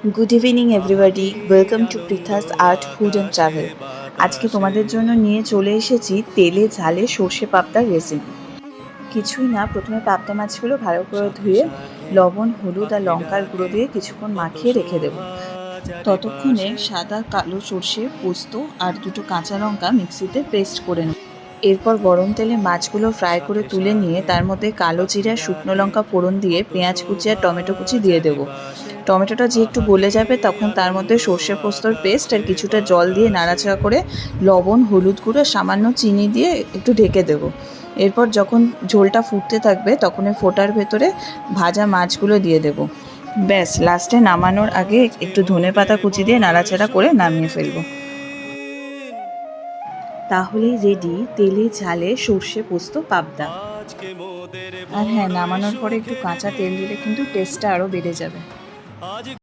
Good evening everybody, welcome to Pritha's art food and travel. আজকে তোমাদের জন্য নিয়ে চলে এসেছি তেলে ঝালে সর্ষে পাবদার রেসিপি। কিছুই না, প্রথমে পাবদা মাছগুলো ভালো করে ধুয়ে লবণ, হলুদ আর লঙ্কার গুঁড়ো দিয়ে কিছুক্ষণ মাখিয়ে রেখে দেবো। ততক্ষণে সাদা কালো সর্ষে, পোস্ত আর দুটো কাঁচা লঙ্কা মিক্সিতে পেস্ট করে নেব। এরপর গরম তেলে মাছগুলো ফ্রাই করে তুলে নিয়ে তার মধ্যে কালো জিরা, শুকনো লঙ্কা ফোড়ন দিয়ে পেঁয়াজ কুচি আর টমেটো কুচি দিয়ে দেবো। টমেটোটা যে একটু গলে যাবে তখন তার মধ্যে সর্ষে পোস্তর পেস্ট আর কিছুটা জল দিয়ে নাড়াচাড়া করে লবণ, হলুদ গুঁড়ো, সামান্য চিনি দিয়ে একটু ঢেকে দেবো। এরপর যখন ঝোলটা ফুটতে থাকবে তখন ওই ফোটার ভেতরে ভাজা মাছগুলো দিয়ে দেবো। ব্যাস, লাস্টে নামানোর আগে একটু ধনেপাতা কুচি দিয়ে নাড়াচাড়া করে নামিয়ে ফেলবো। তাহলেই রেডি তেলে ঝালে সর্ষে পোস্ত পাবদা। আর হ্যাঁ, নামানোর পরে একটু কাঁচা তেল দিলে কিন্তু টেস্টটা আরও বেড়ে যাবে।